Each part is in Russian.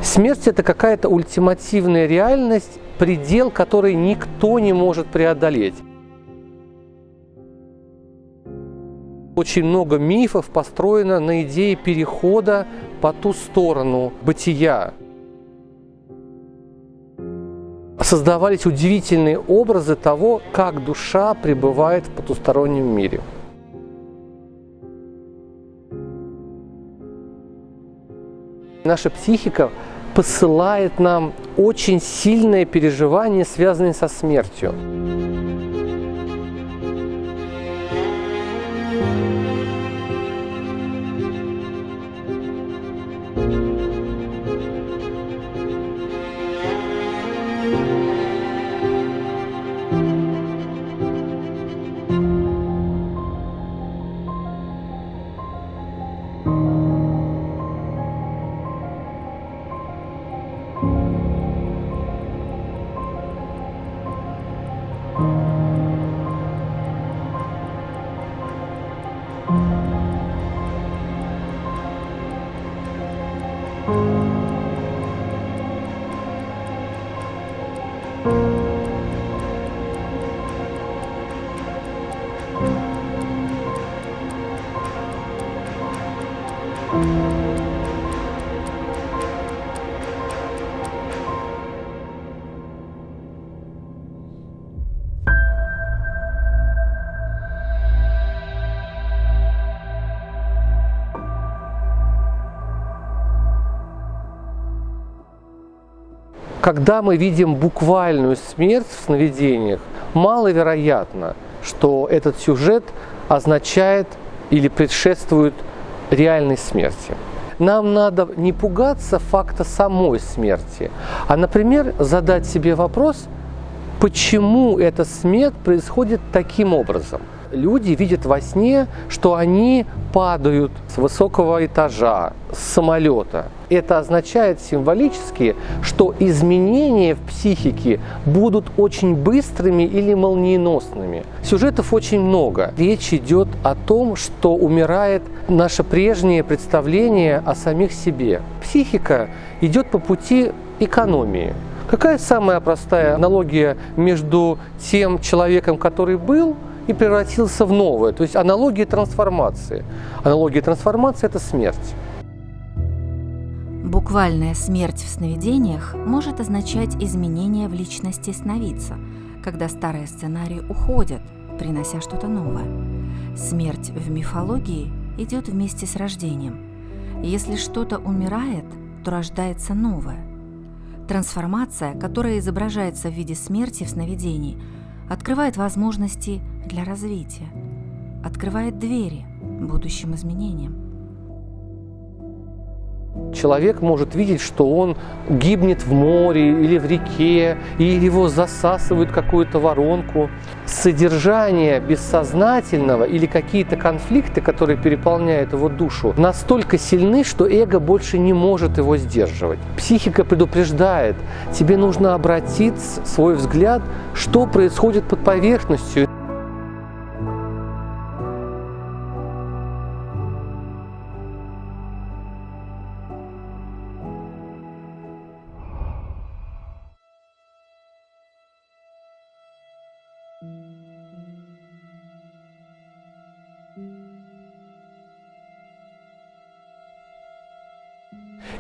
Смерть – это какая-то ультимативная реальность, предел, который никто не может преодолеть. Очень много мифов построено на идее перехода по ту сторону бытия. Создавались удивительные образы того, как душа пребывает в потустороннем мире. Наша психика посылает нам очень сильное переживание, связанное со смертью. Когда мы видим буквальную смерть в сновидениях, маловероятно, что этот сюжет означает или предшествует реальной смерти. Нам надо не пугаться факта самой смерти, а, например, задать себе вопрос, почему эта смерть происходит таким образом. Люди видят во сне, что они падают с высокого этажа, с самолета. Это означает символически, что изменения в психике будут очень быстрыми или молниеносными. Сюжетов очень много. Речь идет о том, что умирает наше прежнее представление о самих себе. Психика идет по пути экономии. Какая самая простая аналогия между тем человеком, который был, и превратился в новое? То есть аналогия трансформации. Аналогия трансформации – это смерть. Буквальная смерть в сновидениях может означать изменения в личности сновидца, когда старые сценарии уходят, принося что-то новое. Смерть в мифологии идет вместе с рождением. Если что-то умирает, то рождается новое. Трансформация, которая изображается в виде смерти в сновидении, открывает возможности для развития, открывает двери будущим изменениям. Человек может видеть, что он гибнет в море или в реке, и его засасывают в какую-то воронку. Содержание бессознательного или какие-то конфликты, которые переполняют его душу, настолько сильны, что эго больше не может его сдерживать. Психика предупреждает, тебе нужно обратить свой взгляд, что происходит под поверхностью.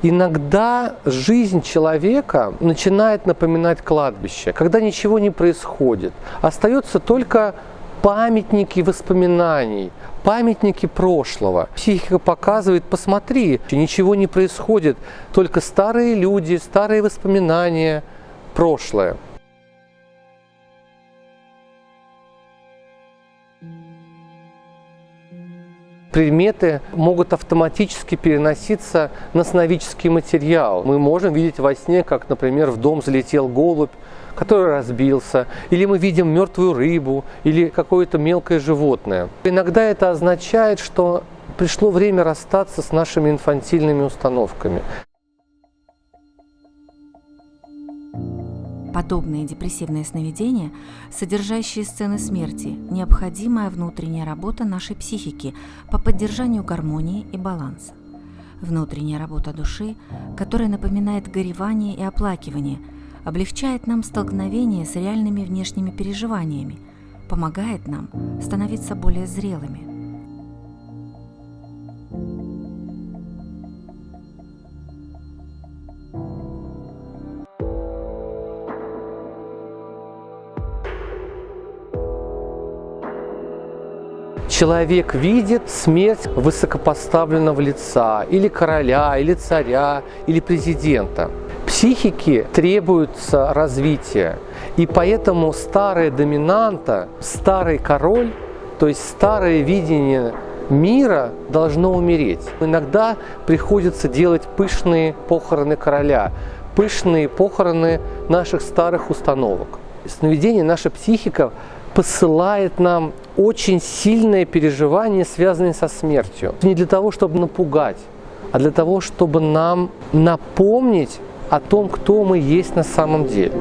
Иногда жизнь человека начинает напоминать кладбище, когда ничего не происходит. Остаются только памятники воспоминаний, памятники прошлого. Психика показывает, посмотри, ничего не происходит, только старые люди, старые воспоминания, прошлое. Предметы могут автоматически переноситься на сновидческий материал. Мы можем видеть во сне, как, например, в дом залетел голубь, который разбился, или мы видим мертвую рыбу, или какое-то мелкое животное. Иногда это означает, что пришло время расстаться с нашими инфантильными установками. Подобные депрессивные сновидения, содержащие сцены смерти, необходимая внутренняя работа нашей психики по поддержанию гармонии и баланса. Внутренняя работа души, которая напоминает горевание и оплакивание, облегчает нам столкновение с реальными внешними переживаниями, помогает нам становиться более зрелыми. Человек видит смерть высокопоставленного лица, или короля, или царя, или президента. Психике требуется развитие, и поэтому старая доминанта, старый король, то есть старое видение мира должно умереть. Иногда приходится делать пышные похороны короля, пышные похороны наших старых установок. В сновидении наша психика посылает нам очень сильное переживание, связанное со смертью. Не для того, чтобы напугать, а для того, чтобы нам напомнить о том, кто мы есть на самом деле.